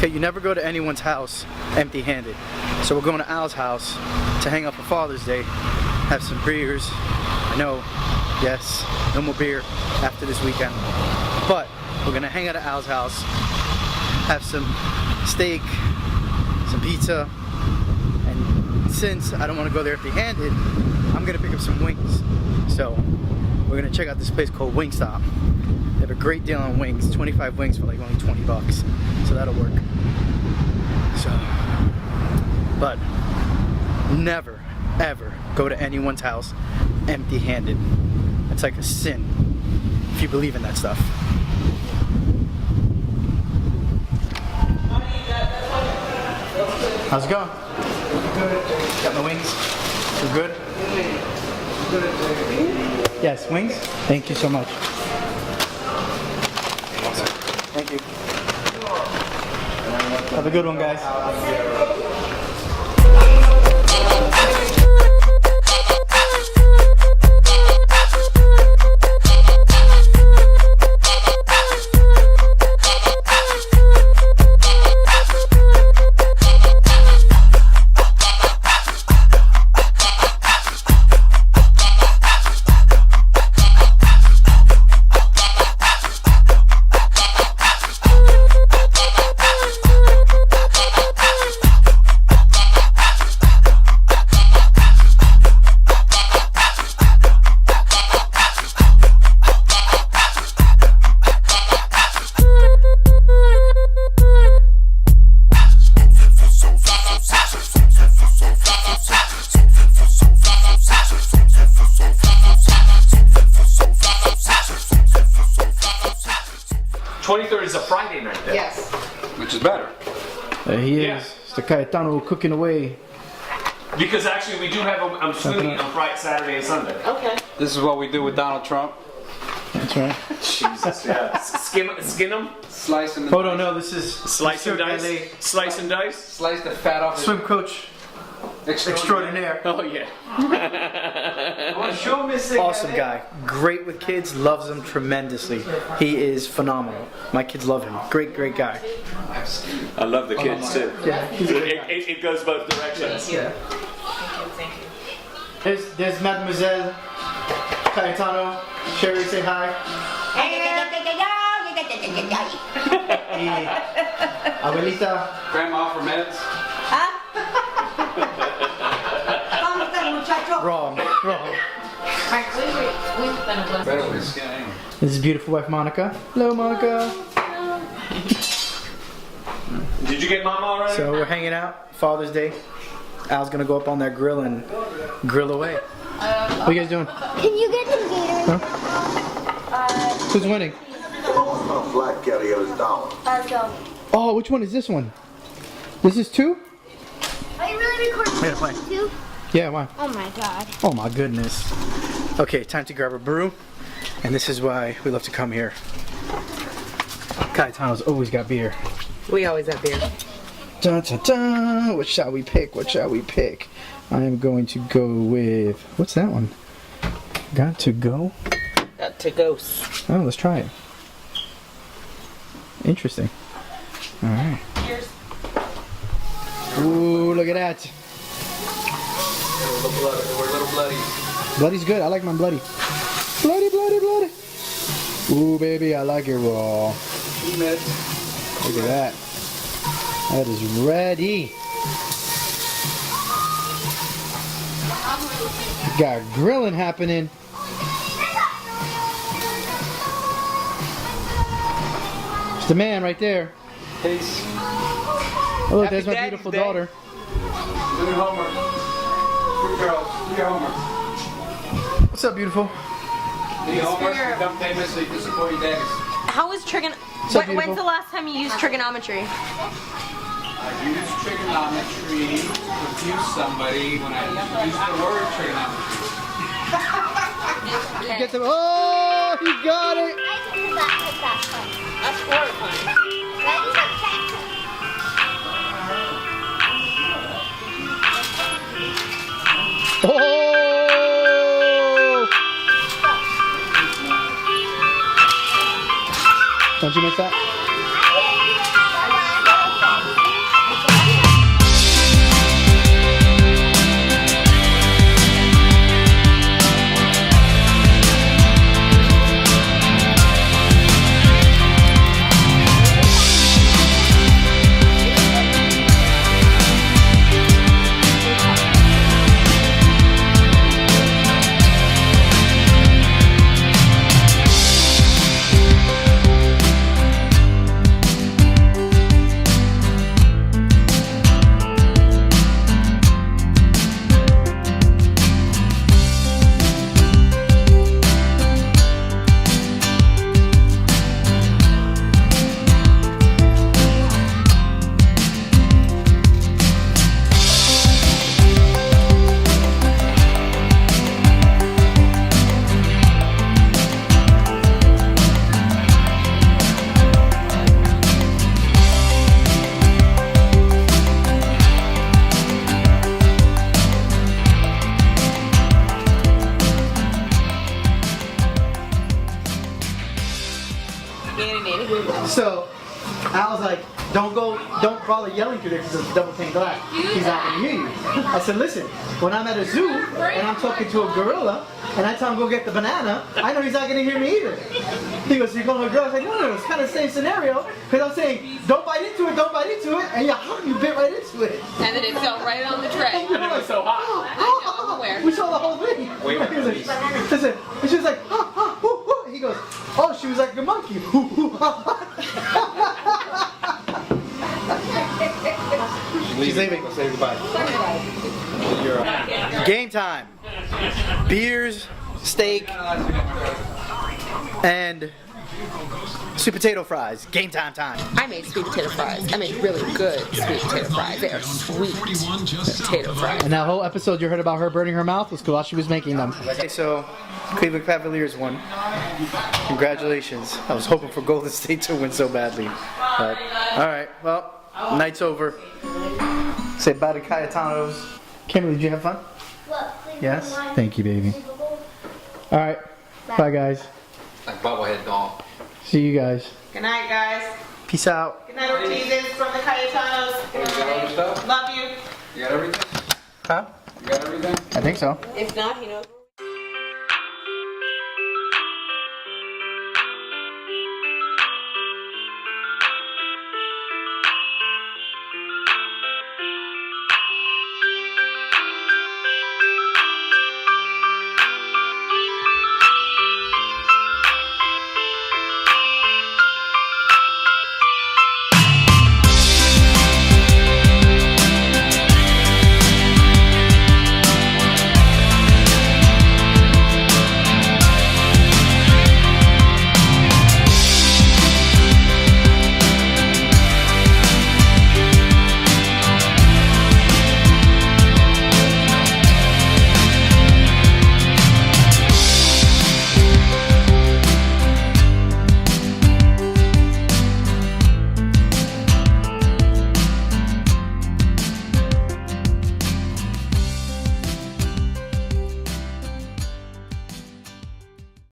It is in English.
Okay, you never go to anyone's house empty-handed. So we're going to Al's house to hang out for Father's Day, have some beers. I know, yes, no more beer after this weekend. But we're gonna hang out at Al's house, have some steak, some pizza, and since I don't want to go there empty-handed, I'm gonna pick up some wings. So we're gonna check out this place called Wingstop. They have a great deal on wings, 25 wings for like only 20 bucks. So that'll work. So, but never, ever go to anyone's house empty-handed. It's like a sin if you believe in that stuff. How's it going? Good. Got my wings? We're good? Yes, wings? Thank you so much. Awesome. Thank you. Have a good one, guys. 23rd is a Friday night then. Yes. Which is better. There he is. Yeah. Mr. Cayetano cooking away. Because actually we do have a swinging on Friday, Saturday, and Sunday. Okay. This is what we do with Donald Trump. That's right. Jesus, yeah. Skin them, Slice them. Oh no, this is slice and Cirque dice, LA slice and dice. Slice the fat off. swim coach extraordinaire. Oh yeah. Awesome guy. Great with kids. Loves them tremendously. He is phenomenal. My kids love him. Great, great guy. I love the kids too. Yeah, he's a great guy. It goes both directions. Yeah. There's Mademoiselle Cayetano. Sherry, say hi. Abuelita. Grandma for meds. Wrong. Better with skin anyway. This is beautiful wife Monica. Hello, Monica. Did you get Mama already? So we're hanging out. Father's Day. Al's gonna go up on that grill and grill away. What are you guys doing? Can you get some Gatorade? Huh? Who's winning? Black carrier is down. So. Oh, which one is this one? This is 2? Are you really recording Yeah, play. too? Yeah, why? Oh my god. Oh my goodness. Okay, time to grab a brew. And this is why we love to come here. Cayetano's always got beer. We always have beer. Dun, dun, dun. What shall we pick? What shall we pick? I am going to go with... What's that one? Got to go? Got to ghost. Oh, let's try it. Interesting. Alright. Cheers. Ooh, look at that. We're little bloody. Bloody's good. I like my bloody. Bloody, bloody, bloody. Ooh, baby, I like it raw. Look at that. That is ready. Got grilling happening. It's the man right there. Peace. Oh, look, there's my Happy beautiful Daddy's Day. daughter. Do your homework. Good girls. Do your homework. What's up, beautiful? Do your homework. Become famous so you can support your daddies. How was when's the last time you used trigonometry? I used trigonometry to confuse somebody when I used the word trigonometry. Get them. Oh, he got it. That's horrifying. Oh! Don't you miss that? was like, don't bother yelling through there because it's double pane glass. He's not gonna hear you. I said, listen, when I'm at a zoo and I'm talking to a gorilla and I tell him go get the banana, I know he's not gonna hear me either. He goes, you're going to a gorilla? I was like, no, it's kind of the same scenario because I'm saying, don't bite into it, and you bit right into it. And then it fell right on the tray. And it was so hot. I'm aware. We saw the whole thing. Wait, He was like, listen, and she was like, he goes, oh, she was like a monkey. She's leaving. Let's say goodbye. Game time. Beers, steak, and sweet potato fries. Game time. I made sweet potato fries. I made really good sweet potato fries. They are sweet potato fries. And that whole episode you heard about her burning her mouth was while she was making them. Okay, so Cleveland Cavaliers won. Congratulations. I was hoping for Golden State to win so badly. But, all right, well, night's over. Say bye to Cayetanos. Kimberly, did you have fun? Yes? Thank you, baby. All right, bye, guys. Like bobblehead doll. See you guys. Good night, guys. Peace out. Good night, Ortizes from the Cayetanos. You got all your stuff? Love you. You got everything? Huh? You got everything? I think so. If not, he knows.